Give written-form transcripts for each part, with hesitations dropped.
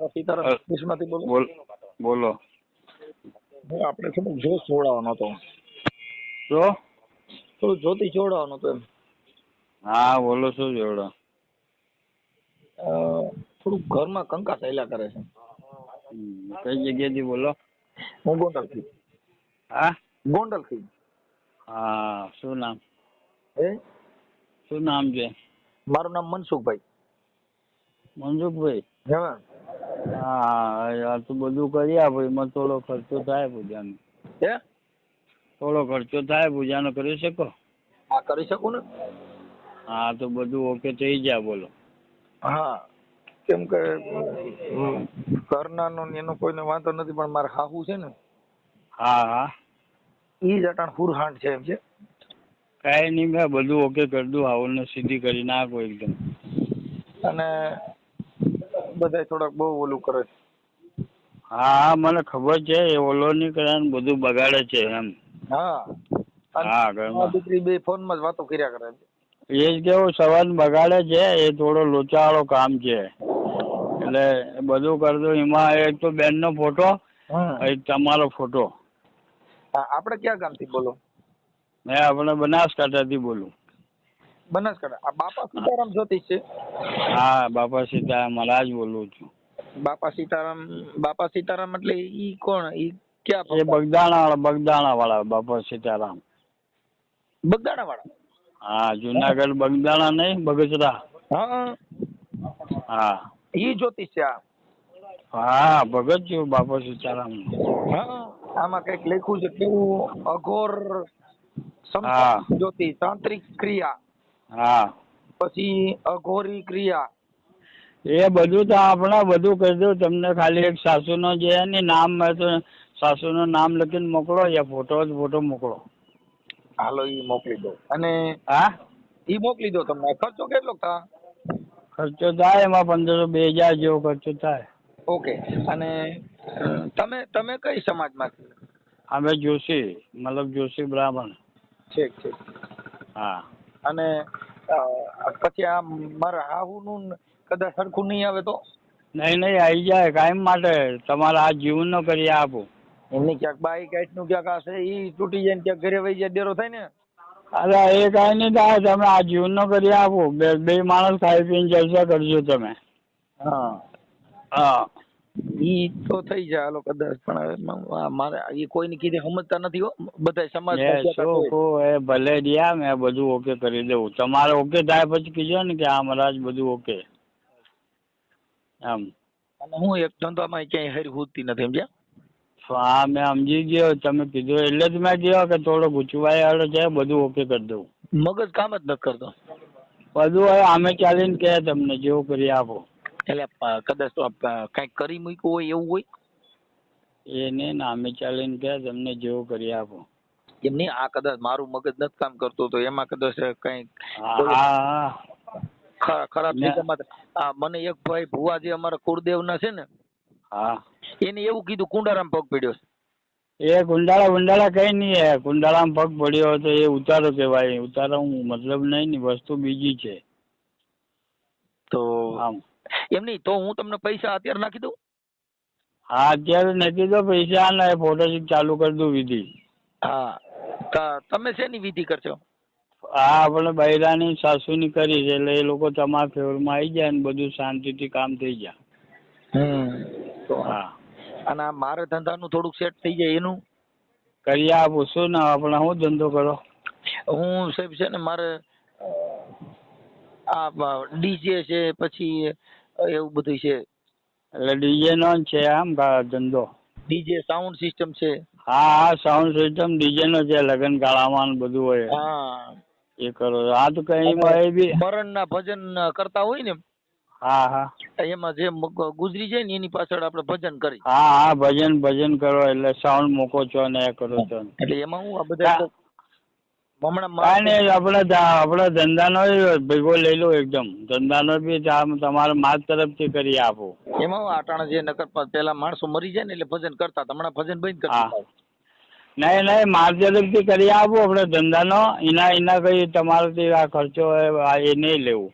બાપા સીતારામ ઓફિસમાંથી બોલો. બોલો. આપણે થોડુંક જોશ જોડાવાનો હતો. શું? થોડું જ્યોતિ જોડાવાનો હતો એમ. હા બોલો, શું જોડો? થોડુંક ઘરમાં કંકાસ ચાલ્યા કરે છે. કઈ જગ્યાથી બોલો? હું ગોંડલથી. હા ગોંડલથી. હા, શું નામ? હે? શું નામ છે? મારું નામ મનસુખભાઈ. મનસુખભાઈ? હા. હા, તો બધું કરી આપો, એમાં થોડો ખર્ચો થાય પૂજાનો. હે? થોડો ખર્ચો થાય પૂજાનો, કરી શકો? હા, કરી શકું ને. હા, તો બધું ઓકે થઈ જાય, બોલો. હા, કેમ કે ઘરના નો એનો કોઈને વાંધો નથી, પણ મારે હાહુ છે ને. હા હા. ઈ જ અટાણ ફૂરહાંડ છે એમ છે. કઈ નહીં, મેં બધું ઓકે કરી દઉં, આવડને સીધી કરી નાખો એકદમ. અને બધા થોડાક બહુ ઓલું કરે છે. હા, મને ખબર છે, એ ઓલો નહીં કરે ને બધું બગાડે છે એમ. હા, હા, અને ઘરમાં દીકરી બે ફોનમાં જ વાતો કર્યા કરે છે. એ જ કેવું સવાલ બગાડે છે, એ થોડો લોચાવાળો કામ છે. એટલે બધું કરી દો. એમાં એક તો બેનનો ફોટો, એક તમારો ફોટો. હા, આપણે ક્યાં ગામથી બોલો? મેં આપણે બનાસકાંઠાથી બોલું. બનાસકાંઠા. આ બાપા સીતારામ જ્યોતિષ છે? હા, બાપા સીતારામ મહારાજ બોલું છું. બાપા સીતારામ એટલે ઈ કોણ? ઈ ક્યાં એ ભગવાન? બગદાણા વાળા બાપા સીતારામ. બગદાણા વાળા? હા, જુનાગઢ બગદાણા નહીં, બગસરા. હા. હા. ઈ જ્યોતિષ છે આ? હા, ભગત છું બાપા સીતારામ. હા, આમાં કઈક લખ્યું છે, કેવું અઘોર હા જ્યોતિ, તાંત્રિક ક્રિયા, હા, પછી અઘોરી ક્રિયા. એ બધું તો આપણે બધું કહી દઉં તમને. ખાલી એક સાસુનો જે ને નામ, તો સાસુનું નામ લખીને મોકલો, યા ફોટો મોકલો. હાલો, ઈ મોકલી દો. અને હા, ઈ મોકલી દો. તમને ખર્ચો કેટલો થાય? ખર્ચો થાય એમાં 1500-2000 જેવો ખર્ચો થાય. ઓકે. અને તમે કઈ સમાજમાંથી? અમે જોશી, મતલબ જોશી બ્રાહ્મણ. ઠીક ઠીક. હા. અને પછી આ મારા હાહુનું કદાચ સરખું નહીં આવે તો? નહીં આવી જાય કાયમ માટે. તમારે આ જીવનનો કરી આપું. એમની ક્યાંક બાઈક નું ક્યાંક હશે, ઈ તૂટી જાય ને ક્યાંક ઘરે વહી જાય, ડેરો થાય ને. અરે એ કાંઈ નહીં થાય. તમે આ જીવનનો કરી આપો. બે માણસ ખાઈ પીને જલસા કરજો તમે. હા હા. ઈ તો થઈ જાય હાલો કદાચ. પણ મારે એ કોઈની કીધે સમજતા નથી હો. બધા સમાજ એ ભલે રહ્યા, મેં બધું ઓકે કરી દઉં. તમારે ઓકે થાય પછી કીજો ને કે આ મહારાજ બધું ઓકે એમ. અને હું એક ધંધામાં ક્યાંય હરી હૂદતી નથી, સમજ્યા? હા, મેં સમજી ગયો. તમે કીધું એટલે જ મેં કહ્યું કે થોડો ગૂંચવાય વાળો છે, બધું ઓકે કરી દઉં. મગજ કામ જ નથી કરતો. બધું હવે આમે ચાલીને કે તમને જેવું કરી આપો. એટલે કદાચ તો કઈક કરી મૂક્યું હોય એવું હોય. એ નહીં ને, આમે ચાલીને કે તમને જેવું કરી આપો. એમ નહીં, આ કદાચ મારું મગજ નથી કામ કરતું તો એમાં કદાચ કઈક હા ખરાબ જગ્યામાં. મને એક ભાઈ ભુવા જે અમારા કુળદેવ ના છે ને, હા, એને એવું કીધું કુંડારામ પગ પડ્યો છે. એ કુંડાળા કઈ નહીં હે. કુંડાળામાં પગ પડ્યો તો એ ઉતારો કહેવાય. ઉતારો મતલબ નહીં ને, વસ્તુ બીજી છે. તો આમ એમ નહીં, તો હું તમને પૈસા અત્યારે નાખી દઉં? હા, અત્યારે નાખી દો પૈસા ને ફોટોશૂટ ચાલુ કરી દઉં વિધિ. હા, તમે શેની વિધિ કરશો? હા, આપણે બૈરાની સાસુની કરી છે, એટલે એ લોકો તમારા ફેવરમાં આવી જાય ને બધું શાંતિથી કામ થઈ જાય. તો હા. અને મારે ધંધાનું થોડુંક સેટ થઈ જાય એનું કરી આપું. શું ના આપણે શું ધંધો કરો? હું સાહેબ છે ને, મારે આ ડીજે છે, પછી એવું બધું છે. એટલે ડીજે નો છે આમ ધંધો? ડીજે સાઉન્ડ સિસ્ટમ છે. હા, સાઉન્ડ સિસ્ટમ ડીજે નો છે. લગ્ન ગાળામાં બધું હોય. હા, એ કરો. હા, તો કઈ બી મરણ ના ભજન કરતા હોય ને. હા હા. એમાં જે ગુજરી જાય ને એની પાછળ આપણે ભજન કરી. હા, ભજન કરો એટલે સાઉન્ડ મૂકો છો ને એ કરો છો. એટલે એમાં હું આ બધા કાંઈ નહીં, આપણે ધંધાનો ભેગો લઈ લો એકદમ. ધંધાનો બી તમારે માર તરફથી કરી આપો. એમાં આટાણા જે નકર પેલા માણસો મરી જાય ને એટલે ભજન કરતા, હમણાં ભજન બંધ કરી હા, નહીં માર તરફથી કરી આપો આપણે ધંધાનો. એના કઈ તમારાથી આ ખર્ચો એ નહીં લેવું.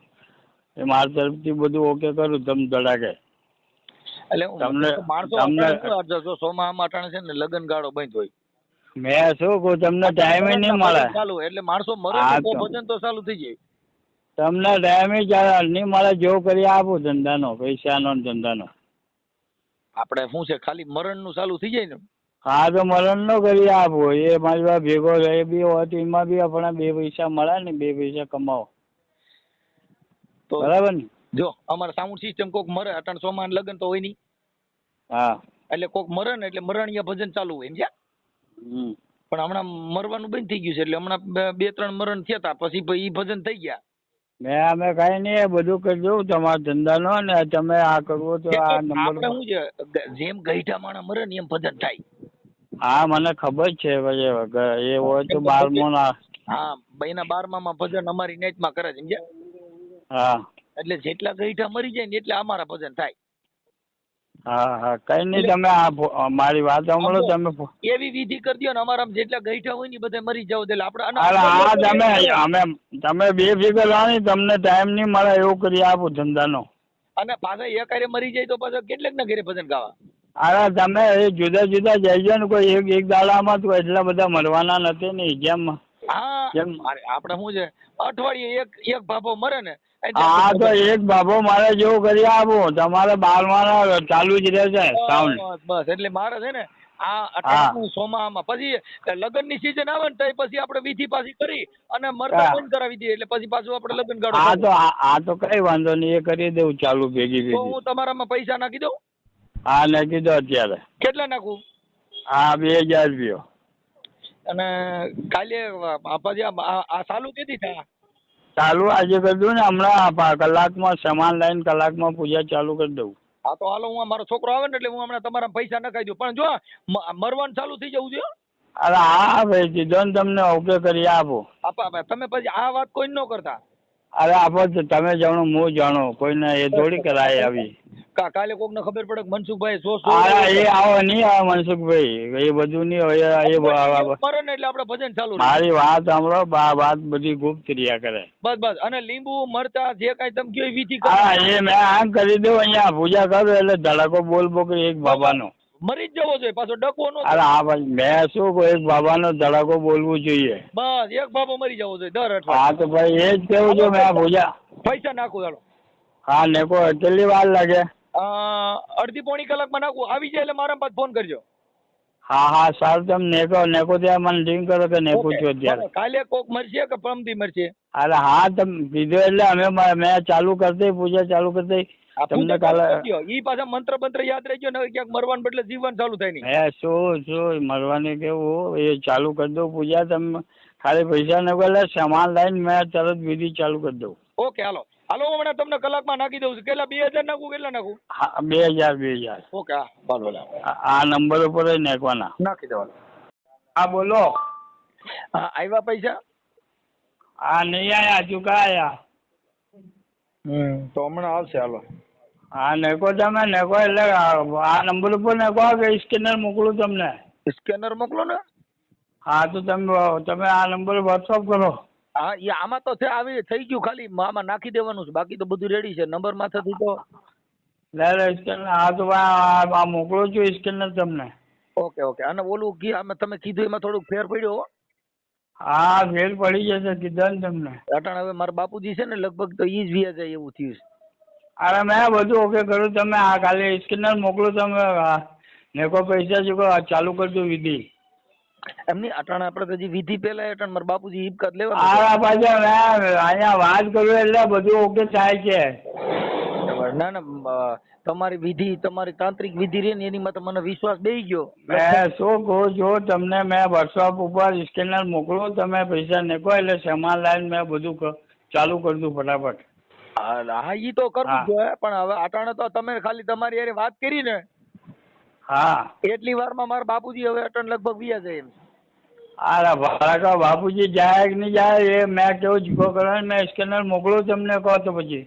એ માર તરફથી બધું ઓકે કરું તમ ધડાકે. એટલે તમને માણસો તમને અટાણે શું, જો સોમાહામાં અટાણે છે ને લગન ગાળો બંધ હોય. મેં શું કહું, તમને ટાઈમ નહીં મળે. ચાલુ એટલે માણસો મરે હા તો તો ભજન તો ચાલુ થઈ જાય. તમને ટાઈમ નહીં મળે, જો કરી આપું ધંધાનો, પૈસાનો ને ધંધાનો. આપણે શું છે ખાલી મરણ નું ચાલુ થઈ જાય ને. હા તો મરણ નો કરી આપો, એ મારી પાસે ભેગો એ બી હોય તો એમાં બી આપણે 2 પૈસા મળે ને, 2 પૈસા કમાવો. તો બરાબર ને? જો અમારે સાઉન્ડ સિસ્ટમ કોક મરે અટાણ સોમાન લગન તો હોય નહીં. હા. એટલે કોક મરે ને એટલે મરણિયા ભજન ચાલુ હોય સમજ્યા. પણ હમણાં મરવાનું બંધ થઈ ગયું છે, એટલે હમણાં 2-3 મરણ થયા હતા, પછી ઈ ભજન થઈ ગયા. અમે કઈ નહીં, બધું કરી દઉં તમારા ધંધાનો, ને તમે આ કરવો તો આ નંબર. આપણે શું છે જેમ ગઈઢા માણસ મરે ને એમ ભજન થાય. હા મને ખબર છે, પછી એ હોય તો 12મો ના. હા એના 12માં ભજન અમારી નેટમાં કરે છે સમજ્યા. હા એટલે જેટલા ગઈઢા મરી જાય ને એટલે અમારા ભજન થાય. હા હા કઈ નહીં, તમે આ મારી વાત સાંભળો. તમે એવી વિધિ કરી દો ને અમારા જેટલા ગઈઢા હોય ને બધા મરી જાવ એટલે આપણે. હા તમે બેફિકર રાણી, તમને ટાઈમ નહીં મળે એવું કરી આપો ધંધાનો. અને પાછા એકારે મરી જાય તો પાછા કેટલાક ના ઘરે ભજન ગાવા. અરે તમે એ જુદા જુદા જઈજો ને, કોઈ એક દાડામાં તો એટલા બધા મરવાના નથી ને જેમ. હા આપણે શું છે અઠવાડિયે એક બાપો મરે ને. હા તો એક બાબો મારે જેવું કરી આપો, તમારે 12માં ચાલુ જ રહેશે સાઉન્ડ. બસ એટલે મારે છે ને આ સોમામાં પછી લગ્ન ની સીઝન આવે ને તો પછી આપણે વિધિ પાછી કરી અને મરતા બંધ કરાવી દઈએ, એટલે પછી પાછું આપણે લગ્ન ગાળો. હા તો કઈ વાંધો નહીં, એ કરી દઉં ચાલુ ભેગી. તો હું તમારામાં પૈસા નાખી દઉં. હા નાખી દો અત્યારે. કેટલા નાખું? હા 2000 રૂપિયા. અને કાલે પછી આ ચાલુ કેદી થાય? ચાલુ આજે કરી દઉં ને, હમણાં કલાકમાં સામાન લઈને કલાકમાં પૂજા ચાલુ કરી દઉં. હા તો હાલો, હું મારો છોકરો આવે ને એટલે હું હમણાં તમારા પૈસા નખાઈ દઉં. પણ જો મરવાનું ચાલુ થઈ જવું જોઈએ. અરે હા ભાઈ, કીધો ને તમને, ઓકે કરી આપો. તમે પછી આ વાત કોઈ ન કરતા. અરે આપો તમે જાણો, હું જાણો, કોઈને એ થોડી કરાય આવી. કાલે કોક ને ખબર પડે મનસુખભાઈ એ આવો નહીં આવે મનસુખભાઈ, એ બધું નહીં હોય. એટલે આપણે ભજન ચાલુ. મારી વાત સાંભળો, વાત બધી ગુપ્ત રહ્યા કરે. બસ અને લીંબુ મરચા જે કઈ તમે કયો વિધિ. હા એ મેં આમ કરી દઉં, અહીંયા પૂજા કરું એટલે ધડાકો બોલ બોલ એક બાબાનો મરી જ જવો જોઈએ, પાછો ડકવો નો. અરે હા ભાઈ, મેં શું કહું, એક બાબાનો ધડાકો બોલવું જોઈએ. બસ એક બાબો મરી જવો જોઈએ દર અઠવાડિયે. હા તો ભાઈ એ જ કેવું છું મેં, પૂજા પૈસા નાખું ચાલો. હા નેકો કેટલી વાર લાગે? 1.5-પોણી કલાકમાં નાખું. આવી જાય એટલે મારા પાસે ફોન કરજો. હા સારું, તમે નેકો ત્યાં મને લિંક કરો કે નેકો છો ત્યારે. કાલે કોક મરશે કે પરમદી મરશે? અરે હા તમે કીધું એટલે મેં ચાલુ કરતી, પૂજા ચાલુ કરતી તમને કાલે. ઈ પાછા મંત્ર યાદ રહી ગયો ને, ક્યાંક મરવાનું બદલે જીવન ચાલુ થાય નહીં. હે શું મરવાની કેવું, એ ચાલુ કરી દઉં પૂજા. તમે ખાલી પૈસા નેકો એટલે સામાન લઈને મેં તરત વિધિ ચાલુ કરી દઉં. ઓકે હાલો હમણાં તમને કલાકમાં નાખી દઉં છું. કેટલા 2000 નાખું? કેટલા નાખું? હા 2000. ઓકે હા ભલો. આ નંબર ઉપર જ નાખવાના. નાખી દેવાના. હા બોલો. હા આવ્યા પૈસા? હા નહીં આયા, ચૂકા આયા. તો હમણાં આવશે. હાલો હા નેકો તમે નેકો એટલે આ નંબર ઉપર નેકો કે સ્કેનર મોકલું તમને? સ્કેનર મોકલો ને. હા તો તમે આ નંબર વોટ્સઅપ કરો. હા એ આમાં તો થઈ ગયું, ખાલી આમાં નાખી દેવાનું છે, બાકી તો બધું રેડી છે. નંબર માંથી તો લે સ્કેનર. હા તો આ મોકલું છું સ્કેનર તમને. ઓકે અને ઓલું તમે કીધું એમાં થોડુંક ફેર પડ્યો. હા ફેર પડી જશે, કીધા ને તમને. અટાણ હવે મારા બાપુજી છે ને, લગભગ તો ઈ જ વ્યા જાય એવું થયું છે. અરે મેં બધું ઓકે કર્યું, તમે આ ખાલી સ્કેનર મોકલો. તમે નેકો પૈસા ચૂકો ચાલુ કરજો વિધિ. એમની અટાણ આપણે હજી વિધિ પેલા અટાણ મારા બાપુજી હિબકાત લેવા. હા પાછા મેં અહીંયા વાત કરું એટલે બધું ઓકે થાય છે. ના તમારી વિધિ, તમારી તાંત્રિક વિધિ રહી ને એની માં મને વિશ્વાસ બેસી ગયો. મેં શું કહું છું તમને, મેં વોટ્સઅપ ઉપર સ્કેનર મોકલો, તમે પૈસા નેકો એટલે સામાન લાવીને મેં બધું ચાલુ કરી દઉં ફટાફટ. હા ઈ તો કરવું જોઈએ, પણ હવે અટાણે તો તમે ખાલી તમારી યારે વાત કરી ને. હા એટલી વારમાં મારા બાપુજી હવે અટાણ લગભગ વ્યા જાય એમ. અરે ભરાકા બાપુજી જાય કે નહીં જાય એ મેં કેવું જીકો કરવા, મેં સ્કેનર મોકલું તમને કહો તો પછી.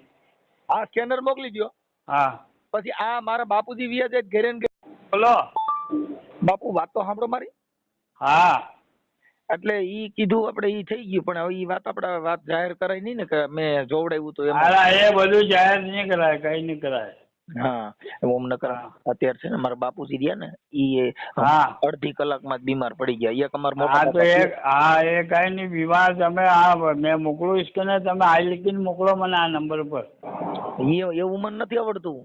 હા સ્કેનર મોકલી દો. હા પછી આ મારા બાપુજી વ્યા જાય ઘરે ને. બોલો બાપુ વાત તો સાંભળો મારી. હા એટલે ઈ કીધું આપણે ઈ થઈ ગયું, પણ હવે ઈ વાત આપણે વાત જાહેર કરાય નહીં ને કે મેં જોવડાવ્યું તો. અરે એ બધું જાહેર નહીં કરાય, કઈ નહીં કરાય. હા ઓમ નકર અત્યારે છે ને મારા બાપુજી રહ્યા ને ઈ હા અડધી કલાકમાં જ બીમાર પડી ગયા. એક અમાર હા તો મોટા એ કઈ નહીં બીમાર તમે મેં મોકલું સ્કેનર તમે આ લીખીને મોકલો મને આ નંબર પર. એવું મને નથી આવડતું.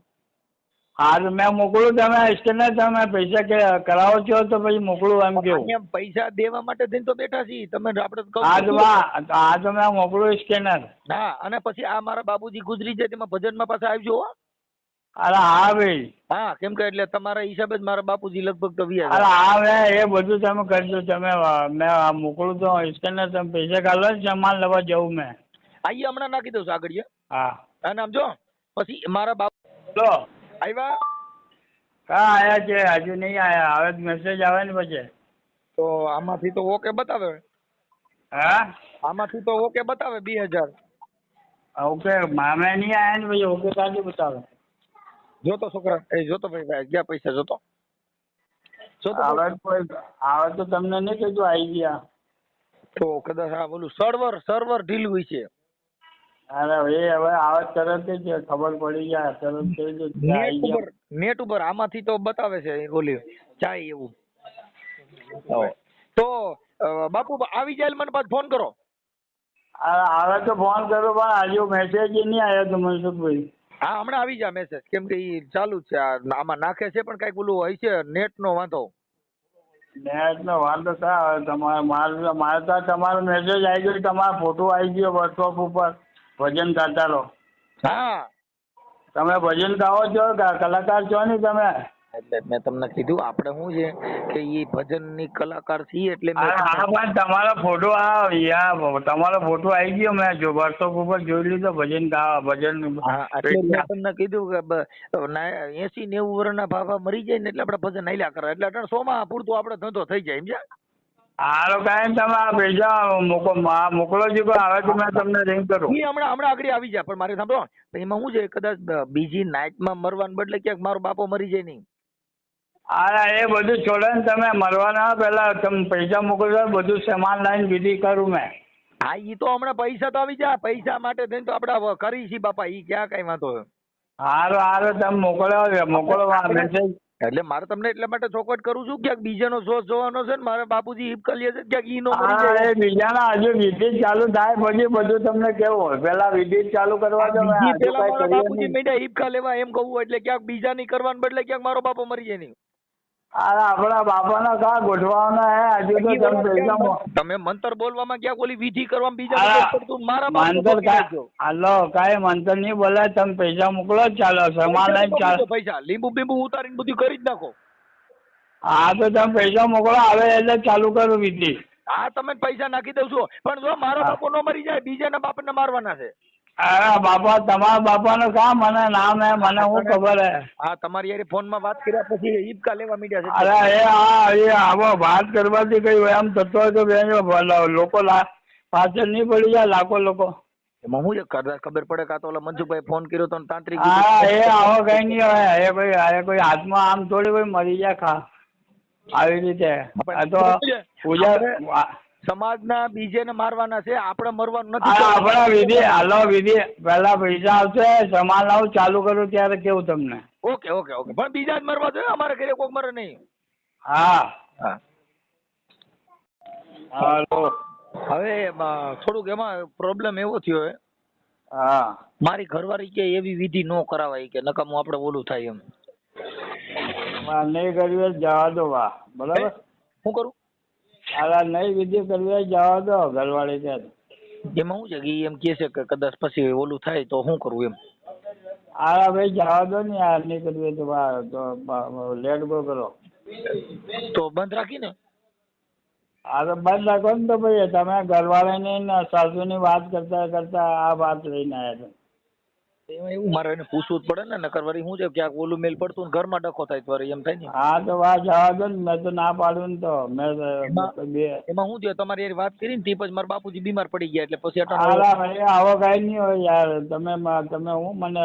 હા તો મેં મોકલું તમે સ્કેનર તમે પૈસા કરાવો છો તો પછી મોકલું એમ કેવું. અહીંયા પૈસા દેવા માટે થઈને તો બેઠા છીએ તમે આપણે તો કહું હા તો છું. હા તો મેં મોકલું સ્કેનર. હા અને પછી આ મારા બાબુજી ગુજરી જાય તેમાં ભજનમાં પાછા આવજો હો. અરે હા ભાઈ. હા કેમ કે એટલે તમારા હિસાબે જ મારા બાપુજી લગભગ તો વ્યા અરે હા મેં એ બધું તમે કરજો તમે મેં મોકલું તો સ્કેનર તમે પૈસા કાઢો ને સામાન લેવા જવું મેં. આઈએ હમણાં નાખી દઉં છું આગળ. હા અને આમ જો પછી મારા બાપુ લો આવ્યા હા આયા છે હજુ નહીં આયા હવે મેસેજ આવે ને પછી. તો આમાંથી તો ઓકે બતાવે. હા આમાંથી તો ઓકે બતાવે 2000. ઓકે મામે નહીં આયા ને પછી ઓકે કાઢી બતાવે. જોતો છોકરા જોતો ભાઈ ગયા પૈસા જોતો આવે તો તમને નહીં કીધું આવી ગયા. તો કદાચ આ બોલું સર્વર ઢીલું હોય છે. અરે એ હવે આવે તરત જ ખબર પડી જાય તરત જ નેટ ઉપર આમાંથી તો બતાવે છે ઓલી ચાય એવું. તો બાપુ આવી જાય મને પાછો ફોન કરો. આવે તો ફોન કરો પણ હજુ મેસેજ નહીં આવ્યો તો મનસુખભાઈ. હા હમણાં આવી જાય મેસેજ કેમ કે ઈ ચાલુ જ છે આમાં નાખે છે પણ કઈક ઓલું હોય છે નેટ નો વાંધો. નેટ નો વાંધો થાય તમારે મારે તો તમારો મેસેજ આવી ગયો તમારો ફોટો આવી ગયો વોટ્સઅપ ઉપર ભજન ગાતા. હા તમે ભજન ગાઓ છો કલાકાર છો ને તમે. એટલે મેં તમને કીધું આપણે શું છે કે ઈ ભજન ની કલાકાર છીએ એટલે હા પણ તમારો ફોટો તમારો ફોટો આવી ગયો મેં જો વોટ્સઅપ ઉપર જોઈ લીધો ભજન ગાવા ભજન. એટલે મેં તમને કીધું કે 80-90 વર્ષના ભાભા મરી જાય ને એટલે આપણે ભજન હાલ્યા કરે એટલે 100 માં પૂરતું આપણે ધંધો થઈ જાય સમજ્યા. હાલો કાંઈ તમે આ પૈસા મોકલો છો આવે તો મેં તમને રિંગ કરું. હમણાં આગળ આવી જાય પણ મારે સાંભળો એમાં શું છે કદાચ બીજી નાઇટમાં મરવાને બદલે ક્યાંક મારો બાપો મરી જાય નહીં. હા એ બધું છોડે ને તમે મરવાના પેલા તમે પૈસા મોકલજો બધું સામાન લાવીને વિધિ કરું મેં. હા ઈ તો હમણાં પૈસા તો આવી જાય પૈસા માટે થઈને તો આપણે કરી છીએ બાપા ઈ ક્યાં કઈ વાંધો. હારું તમે મોકલો મેસેજ. એટલે મારે તમને એટલા માટે ચોખવટ કરું છું ક્યાંક બીજાનો શોષ જોવાનો છે ને મારે બાપુજી હિપ કરી છે ક્યાંક ઈ નો મરી જાય. બીજાના હજુ વિધિ ચાલુ થાય પછી બધું તમને કેવું પેલા વિધિ ચાલુ કરવા દો. પેલા મારા બાપુજી મેડા હિપકા લેવા એમ કહું એટલે ક્યાંક બીજાની કરવાને બદલે ક્યાંક મારો બાપો મરી જાય નહીં. અરે આપણા બાપાના કા ગોઠવાના હે હજુ તો તમે મંતર બોલવામાં ક્યાંક ઓલી વિધિ કરવામાં બીજા મારા મંતર હાલો કાંઈ મંતર નહીં બોલાય તમે પૈસા મોકલો ચાલો સામાન લઈને ચાલો પૈસા લીંબુ બીંબુ ઉતારીને બધું કરી જ નાખો. હા તો તમે પૈસા મોકલો આવે એટલે ચાલુ કરો વિધિ. હા તમે પૈસા નાખી દઉં છું પણ જો મારા બાપો નો મરી જાય બીજાના બાપાને મારવાના છે. અરે બાપા તમારા બાપાનું કામ મને નામ હે મને શું ખબર હે. હા તમારી યાર ફોનમાં વાત કર્યા પછી હિપકા લેવા મીડ્યા છે. અરે એ આવો વાત કરવાથી કઈ એમ થતો હોય તો બેન લોકો પાછળ નહીં પડી જાય લાખો લોકો. એમાં હું ખબર પડે કાં તો ઓલા મનસુખભાઈ ફોન કર્યો તો તાંત્રિક. હા એ આવો કઈ નહીં હોય એ કોઈ હાથમાં આમ થોડી કોઈ મરી જાય ખા આવી રીતે તો પૂજા સમાજના બીજેને મારવાના છે આપણે મરવાનું નથી. આપણા વિધિ હાલો વિધિ પેલા પૈસા આવશે સમાન લાવું ચાલુ કરું ત્યારે કેવું તમને. ઓકે પણ બીજા જ મરવા જોઈએ અમારે ઘરે કોક મરે નહીં. હા હાલો હવે થોડુંક એમાં પ્રોબ્લેમ એવો થયો હે. હા મારી ઘરવાળી કે એવી વિધિ નો કરાવાય કે નકામું આપણે ઓલું થાય એમ. નહીં કરવી જવા દો વાહ બરાબર. શું કરું? અરે નહીં વિધિ કરવી જવા દો ઘરવાળી કે. એમાં શું છે કે એમ કે છે કે કદાચ પછી ઓલું થાય તો શું કરવું એમ. અરે ભાઈ જવા દો ને યાર નહીં કરવી તો લેટ ગો કરો. તો બંધ રાખીને. હા તો બંધ રાખો ને તો ભાઈ તમે ઘરવાળાની ને સાસુની વાત કરતા આ વાત લઈને આવ્યા. એમાં એવું મારે એને પૂછવું જ પડે ને નકર વળી શું છે ક્યાંક ઓલું મેલ પડતું ને ઘરમાં ડખો થાય તો એમ થાય ને. હા તો વાત જવા દો ને મેં તો ના પાડું ને તો મેં એમાં શું થયું તમારી યાર વાત કરી ને તે પછી મારા બાપુજી બીમાર પડી ગયા એટલે પછી આવો કઈ નહીં હોય યાર તમે હું મને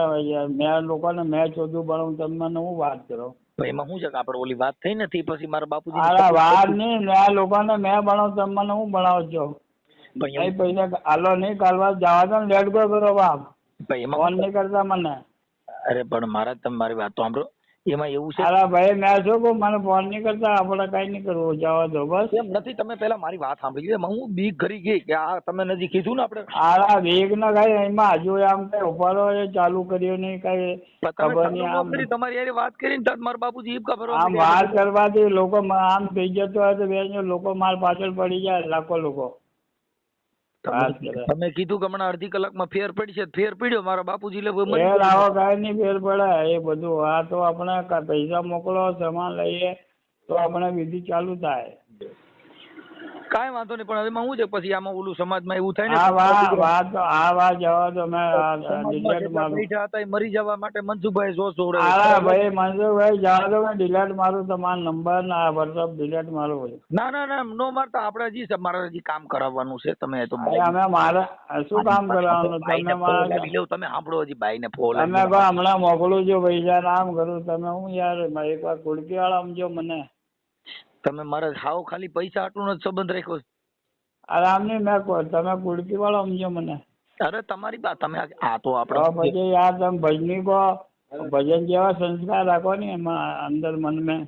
મેં લોકોને મેં ચોથું ભણું તમે મને હું વાત કરો. એમાં શું છે કે આપણે ઓલી વાત થઈ નથી પછી મારા બાપુજી વાત નહીં મેં લોકોને મેં ભણાવ તમે મને હું ભણાવો છો. પૈસા હાલો નહીં કાલવા જવા દો ને લેટ ગો કરો બાપ ફોન નહીં કરતા મને. અરે પણ મહારાજ તમે મારી વાત તો સાંભળો, એમાં એવું છે અરે ભાઈ મેં શું કહું, મને ફોન નહીં કરતા, આપણે કઈ નહીં કરવું, જવા દો બસ. એમ નથી, તમે પેલા મારી વાત સાંભળી લે. હું બીક કરી ગઈ કે આ તમે નજીક કીધું ને આપણે આરા વેગ ના કઈ એમાં હજુ આમ કઈ ઉપાડો એ ચાલુ કર્યો નહીં, કઈ ખબર નહીં. આમ તમારી યાર વાત કરીને તરત મારા બાપુજી ઈબકા ભરવા આમ વાત કરવાથી લોકો આમ થઈ જતો હોય તો બે લોકો માર પાછળ પડી જાય, લાખો લોકો. તમે કીધું કે હમણાં અડધી કલાકમાં ફેર પડશે, ફેર પડ્યો મારા બાપુજી લે ફેર આવો કઈ નહીં ફેર પડે એ બધું. આ તો આપણે પૈસા મોકલો, સામાન લઈએ તો આપણે વિધિ ચાલુ થાય. કાંઈ વાંધો નહીં, પણ હવે શું છે પછી આમાં ઓલું સમાજમાં એવું થાય ને આ વાત જવા દો. મેં ડિલેટ મારું બેઠા હતા એ મરી જવા માટે મનસુખભાઈ જોશ હા ભાઈ મનસુખભાઈ જવા દો. મેં ડિલેટ મારું તમારો નંબર ના વોટ્સઅપ ડિલેટ મારું. ના નો મારતા, આપણે હજી મારે હજી કામ કરાવવાનું છે. તમે તો અમે મારે શું કામ કરવાનું, તમે મારા તમે સાંભળો, હજી ભાઈ ને ફોન તમે હમણાં મોકલું છું પૈસા, નામ કરું. તમે હું યાર એક વાર કુડકી વાળા સમજો મને. તમે મારા હાવ ખાલી પૈસા આટલું જ સંબંધ રાખ્યો. આરામ નહીં, મેં તમે કુડકી વાળો સમજો મને. અરે તમારી વાત, તમે આ તો આપણે પછી યાર તમે ભજની કહો, ભજન જેવા સંસ્કાર રાખો ને એમાં અંદર મન મેં.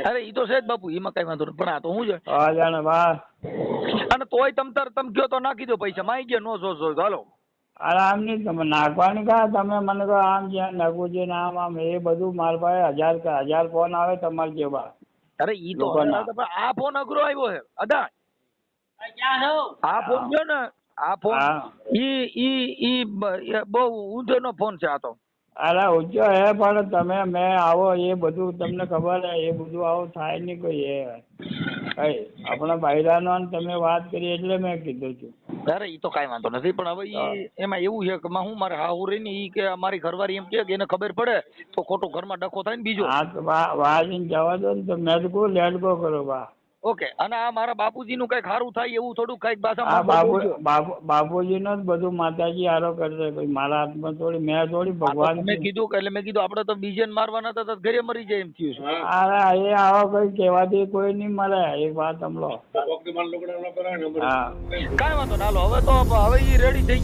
અરે ઈ તો છે જ બાપુ, એમાં કઈ વાંધો નહીં, પણ આ તો શું છે જાણે વાહ. અને તોય તમે કયો તો નાખી દો પૈસા, માઈ ગયા નો જોશો હાલો. આરામ નહીં, તમે નાખવાની કા તમે મને કહો આમ જ્યાં નાખવું છે ને આમ એ બધું મારા પાસે હજાર ફોન આવે તમારે જેવા. અરે ઈ તો આ ફોન અઘરો આવ્યો છે અદા. આ ફોન છે ને, આ ફોન ઈ બહુ ઊંધો નો ફોન છે આ તો. અરે ઊંચો હે પણ તમે મેં આવો એ બધું તમને ખબર હે, એ બધું આવું થાય નહીં કોઈ એ કઈ આપણા બૈરાનો તમે વાત કરી એટલે મેં કીધું છું. અરે ઈ તો કઈ વાંધો નથી, પણ હવે એમાં એવું છે કે હું મારે હાહુ રહી ને ઈ કે મારી ઘરવાળી એમ કે એને ખબર પડે તો ખોટું ઘરમાં ડખો થાય ને બીજો. હા તો વાજીને જવા દો ને, તો મેં તો લેટ ગો કરો બા. ઓકે. અને આ મારા બાપુજી નું કઈ સારું થાય એવું થોડું કઈક પાછા બાપુજી નો જ બધું માતાજી હારો કરશે, મારા હાથમાં થોડી મેં થોડી ભગવાન. મેં કીધું કે એટલે મેં કીધું આપડે તો બીજે મારવાના હતા તો ઘરે મરી જાય એમ થયું છે. અરે એ આવો કઈ કહેવાથી કોઈ નહીં મળે, એક વાત સમલો. હા કઈ વાંધો ના, હાલો હવે તો હવે ઈ રેડી થઈ.